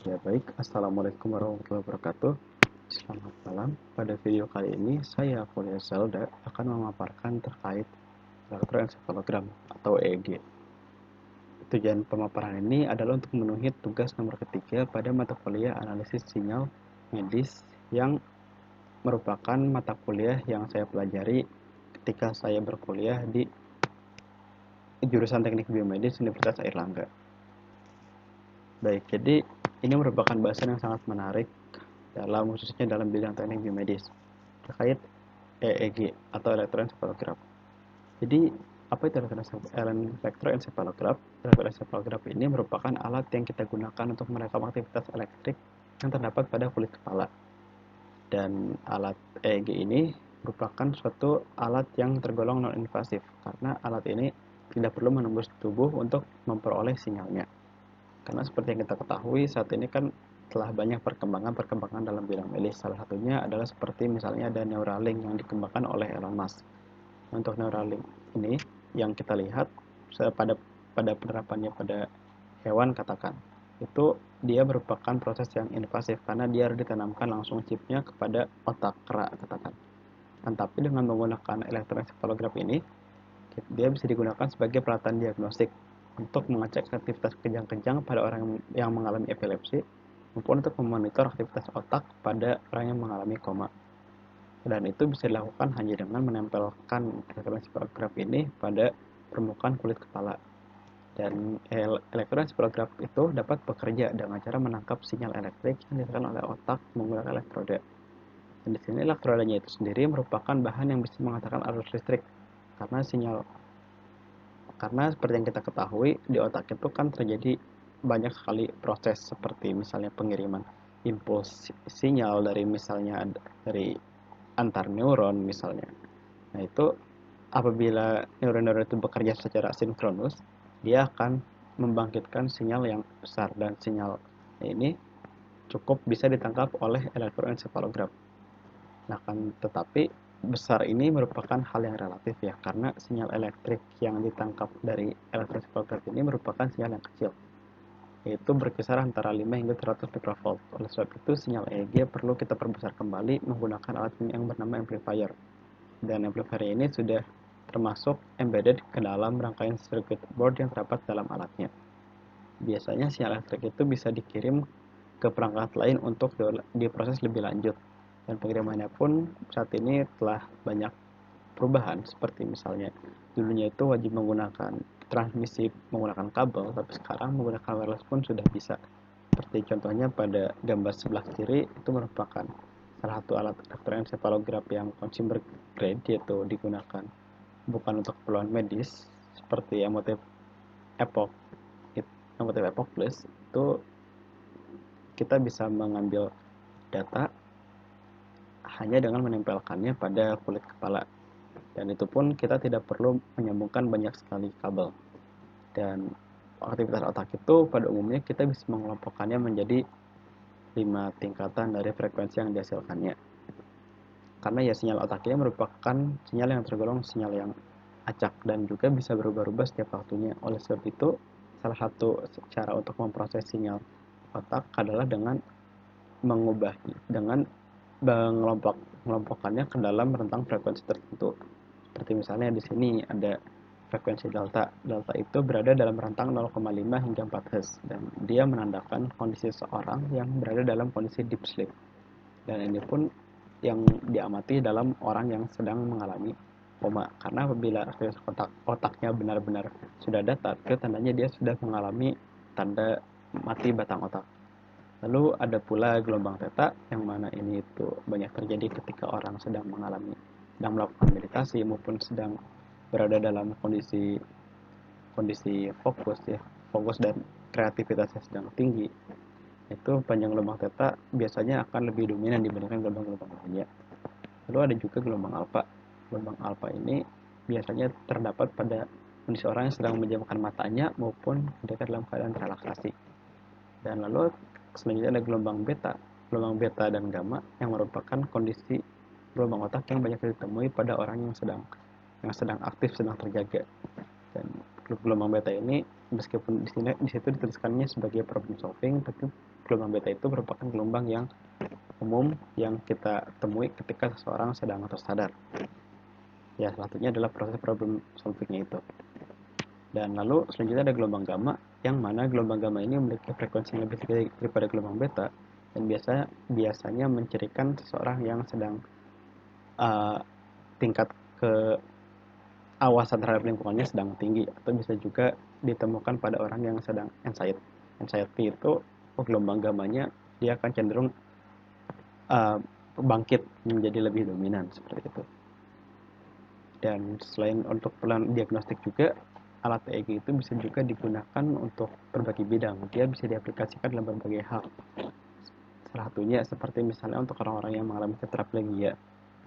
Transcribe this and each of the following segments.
Ya baik, Assalamualaikum warahmatullahi wabarakatuh. Selamat malam. Pada video kali ini, saya Fulia Zelda akan memaparkan terkait elektroencephalogram atau EEG. Tujuan pemaparan ini adalah untuk memenuhi tugas nomor ketiga pada mata kuliah analisis sinyal medis yang merupakan mata kuliah yang saya pelajari ketika saya berkuliah di jurusan Teknik Biomedis Universitas Airlangga. Baik, jadi ini merupakan bahasan yang sangat menarik khususnya dalam bidang teknik biomedis terkait EEG atau elektroencephalograph. Jadi apa itu elektroencephalograph? Elektroencephalograph ini merupakan alat yang kita gunakan untuk merekam aktivitas elektrik yang terdapat pada kulit kepala. Dan alat EEG ini merupakan suatu alat yang tergolong non-invasif karena alat ini tidak perlu menembus tubuh untuk memperoleh sinyalnya. Karena seperti yang kita ketahui saat ini kan telah banyak perkembangan dalam bidang medis. Salah satunya adalah seperti misalnya ada Neuralink yang dikembangkan oleh Elon Musk. Untuk Neuralink ini yang kita lihat pada penerapannya pada hewan katakan, itu dia merupakan proses yang invasif karena dia harus ditanamkan langsung chipnya kepada otak kera katakan. Tapi dengan menggunakan elektroencephalograph ini, dia bisa digunakan sebagai peralatan diagnostik untuk mengecek aktivitas kejang-kejang pada orang yang mengalami epilepsi maupun untuk memonitor aktivitas otak pada orang yang mengalami koma. Dan itu bisa dilakukan hanya dengan menempelkan elektroencephalograph ini pada permukaan kulit kepala. Dan elektroencephalograph itu dapat bekerja dengan cara menangkap sinyal elektrik yang dihasilkan oleh otak menggunakan elektroda. Dan di sini elektrodanya itu sendiri merupakan bahan yang bisa mengatakan arus listrik karena seperti yang kita ketahui di otak itu kan terjadi banyak sekali proses seperti misalnya pengiriman impuls sinyal dari antar neuron misalnya. Nah itu apabila neuron-neuron itu bekerja secara sinkronus, dia akan membangkitkan sinyal yang besar dan sinyal ini cukup bisa ditangkap oleh elektroencephalograph. Nah kan tetapi besar ini merupakan hal yang relatif ya, karena sinyal elektrik yang ditangkap dari elektroencephalograph ini merupakan sinyal yang kecil, yaitu berkisar antara 5 hingga 100 microvolt. Oleh sebab itu, sinyal EEG perlu kita perbesar kembali menggunakan alat yang bernama amplifier. Dan amplifier ini sudah termasuk embedded ke dalam rangkaian circuit board yang terdapat dalam alatnya. Biasanya sinyal elektrik itu bisa dikirim ke perangkat lain untuk diproses lebih lanjut. Dan pengirimannya pun saat ini telah banyak perubahan, seperti misalnya dulunya itu wajib menggunakan transmisi menggunakan kabel, tapi sekarang menggunakan wireless pun sudah bisa. Seperti contohnya pada gambar sebelah kiri itu merupakan salah satu alat elektroencephalograph yang consumer grade, yaitu digunakan bukan untuk keperluan medis seperti Emotive Epoch Plus. Itu kita bisa mengambil data hanya dengan menempelkannya pada kulit kepala, dan itu pun kita tidak perlu menyambungkan banyak sekali kabel. Dan aktivitas otak itu pada umumnya kita bisa mengelompokkannya menjadi 5 tingkatan dari frekuensi yang dihasilkannya, karena ya sinyal otak ini merupakan sinyal yang tergolong sinyal yang acak dan juga bisa berubah-ubah setiap waktunya. Oleh sebab itu, salah satu cara untuk memproses sinyal otak adalah dengan mengelompokkannya ke dalam rentang frekuensi tertentu. Seperti misalnya di sini ada frekuensi delta. Delta itu berada dalam rentang 0,5 hingga 4 Hz dan dia menandakan kondisi seseorang yang berada dalam kondisi deep sleep. Dan ini pun yang diamati dalam orang yang sedang mengalami koma, karena apabila otaknya benar-benar sudah datar, itu tandanya dia sudah mengalami tanda mati batang otak. Lalu ada pula gelombang theta, yang mana ini itu banyak terjadi ketika orang sedang melakukan meditasi maupun sedang berada dalam kondisi fokus dan kreativitasnya sedang tinggi. Itu panjang gelombang theta biasanya akan lebih dominan dibandingkan gelombang-gelombang lainnya. Lalu ada juga gelombang alfa. Gelombang alfa ini biasanya terdapat pada kondisi orang yang sedang menjamkan matanya maupun ketika dalam keadaan relaksasi. Dan lalu selanjutnya ada gelombang beta. Gelombang beta dan gamma yang merupakan kondisi gelombang otak yang banyak ditemui pada orang yang sedang aktif, sedang terjaga. Dan gelombang beta ini meskipun di situ dituliskannya sebagai problem solving, tapi gelombang beta itu merupakan gelombang yang umum yang kita temui ketika seseorang sedang tersadar. Ya, salah satunya adalah proses problem solvingnya itu. Dan lalu selanjutnya ada gelombang gamma, yang mana gelombang gamma ini memiliki frekuensi yang lebih tinggi daripada gelombang beta, dan biasanya mencirikan seseorang yang sedang tingkat keawasan terhadap lingkungannya sedang tinggi, atau bisa juga ditemukan pada orang yang sedang anxiety. Anxiety itu gelombang gammanya dia akan cenderung bangkit menjadi lebih dominan seperti itu. Dan selain untuk pelan diagnostik juga, alat EEG itu bisa juga digunakan untuk berbagai bidang. Dia bisa diaplikasikan dalam berbagai hal. Salah satunya seperti misalnya untuk orang-orang yang mengalami tetraplegia.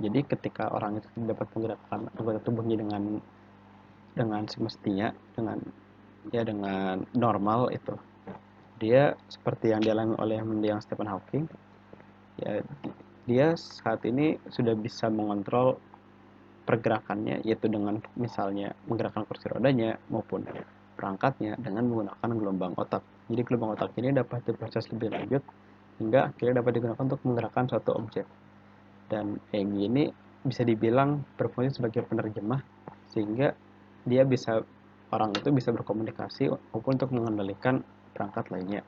Jadi ketika orang itu dapat menggerakkan anggota tubuhnya dengan semestinya, dengan normal itu, dia seperti yang dialami oleh mendiang Stephen Hawking. Ya, dia saat ini sudah bisa mengontrol pergerakannya, yaitu dengan misalnya menggerakkan kursi rodanya maupun perangkatnya dengan menggunakan gelombang otak. Jadi gelombang otak ini dapat diproses lebih lanjut hingga akhirnya dapat digunakan untuk menggerakkan suatu objek. Dan EEG ini bisa dibilang berfungsi sebagai penerjemah, sehingga orang itu bisa berkomunikasi maupun untuk mengendalikan perangkat lainnya.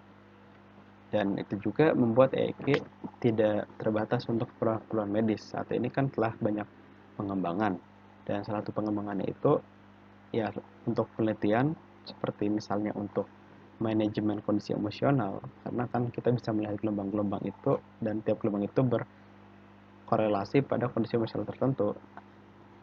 Dan itu juga membuat EEG tidak terbatas untuk keperluan medis. Saat ini kan telah banyak pengembangan, dan salah satu pengembangannya itu ya untuk penelitian seperti misalnya untuk manajemen kondisi emosional, karena kan kita bisa melihat gelombang-gelombang itu dan tiap gelombang itu berkorelasi pada kondisi emosional tertentu,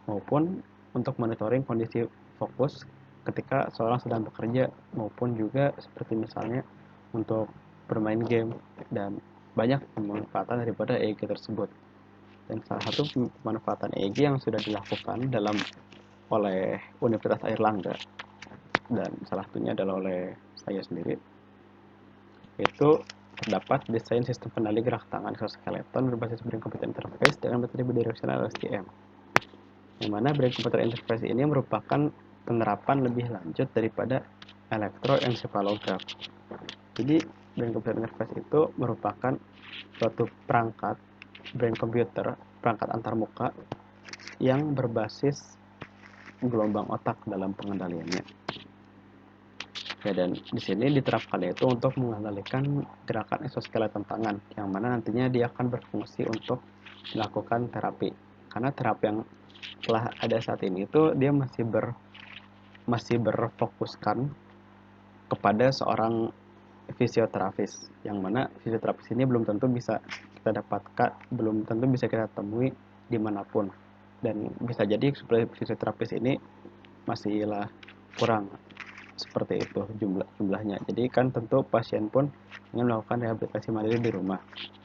maupun untuk monitoring kondisi fokus ketika seorang sedang bekerja, maupun juga seperti misalnya untuk bermain game, dan banyak pemanfaatan daripada EEG tersebut. Dan salah satu pemanfaatan EEG yang sudah dilakukan oleh Universitas Airlangga, dan salah satunya adalah oleh saya sendiri, itu terdapat desain sistem kendali gerak tangan exoskeleton berbasis brain computer interface dengan metode bidirectional LSTM, yang mana brain computer interface ini merupakan penerapan lebih lanjut daripada elektroencephalograph. Jadi brain computer interface itu merupakan suatu perangkat brain computer, perangkat antarmuka yang berbasis gelombang otak dalam pengendaliannya. Ya, dan di sini diterapkan itu untuk mengendalikan gerakan exoskeleton tangan, yang mana nantinya dia akan berfungsi untuk melakukan terapi. Karena terapi yang telah ada saat ini itu dia masih berfokuskan kepada seorang fisioterapis, yang mana fisioterapis ini belum tentu bisa kita temui dimanapun, dan bisa jadi fisioterapis ini masihlah kurang seperti itu jumlahnya. Jadi kan tentu pasien pun ingin melakukan rehabilitasi mandiri di rumah.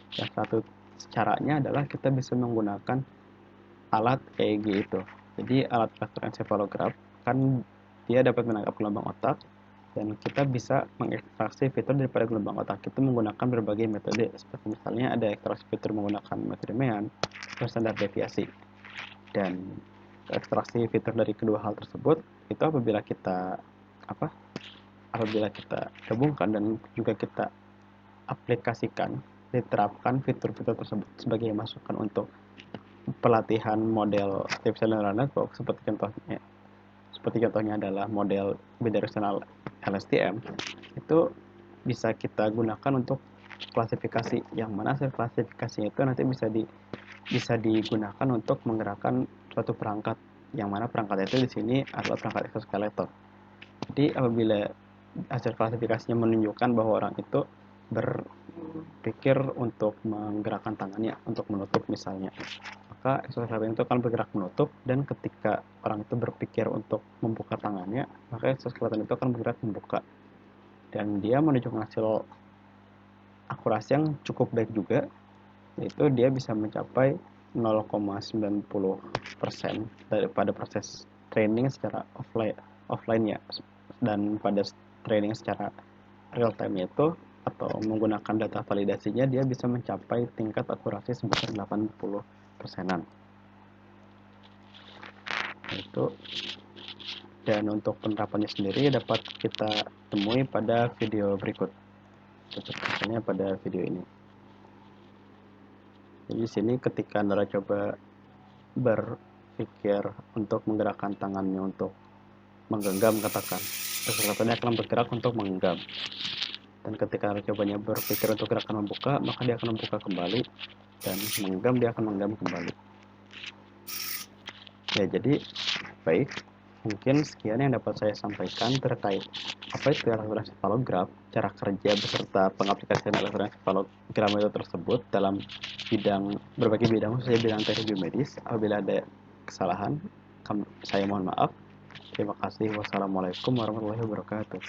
Dan satu caranya adalah kita bisa menggunakan alat EEG itu. Jadi alat elektroencephalograph kan dia dapat menangkap gelombang otak, dan kita bisa mengekstraksi fitur daripada gelombang otak itu menggunakan berbagai metode, seperti misalnya ada ekstraksi fitur menggunakan metode Mean atau standar deviasi. Dan ekstraksi fitur dari kedua hal tersebut itu apabila kita gabungkan dan juga kita aplikasikan, diterapkan fitur-fitur tersebut sebagai masukan untuk pelatihan model artificial neural network, seperti contohnya adalah model bidirectional LSTM, itu bisa kita gunakan untuk klasifikasi, yang mana hasil klasifikasinya itu nanti bisa digunakan untuk menggerakkan suatu perangkat, yang mana perangkat itu di sini adalah perangkat exoskeleton. Jadi apabila hasil klasifikasinya menunjukkan bahwa orang itu berpikir untuk menggerakkan tangannya untuk menutup misalnya, maka exoskeleton itu akan bergerak menutup, dan ketika orang itu berpikir untuk membuka tangannya, maka exoskeleton itu akan bergerak membuka, dan dia menunjukkan hasil akurasi yang cukup baik juga, yaitu dia bisa mencapai 0,90% daripada proses training secara offline ya, dan pada training secara real time itu atau menggunakan data validasinya dia bisa mencapai tingkat akurasi sebesar 80%-an. Itu. Dan untuk penerapannya sendiri dapat kita temui pada video berikut. Contohnya pada video ini. Jadi di sini ketika Anda coba berpikir untuk menggerakkan tangannya untuk menggenggam, katakan resonatornya akan bergerak untuk menggenggam, dan ketika Anda cobanya berpikir untuk gerakan membuka, maka dia akan membuka kembali, dan menggenggam dia akan menggenggam kembali. Ya, jadi baik, mungkin sekian yang dapat saya sampaikan terkait apa itu elektroencephalograf, cara kerja beserta pengaplikasian elektroencephalogram itu tersebut dalam berbagai bidang, khususnya bidang teknik biomedis. Apabila ada kesalahan, saya mohon maaf. Terima kasih. Wassalamualaikum warahmatullahi wabarakatuh.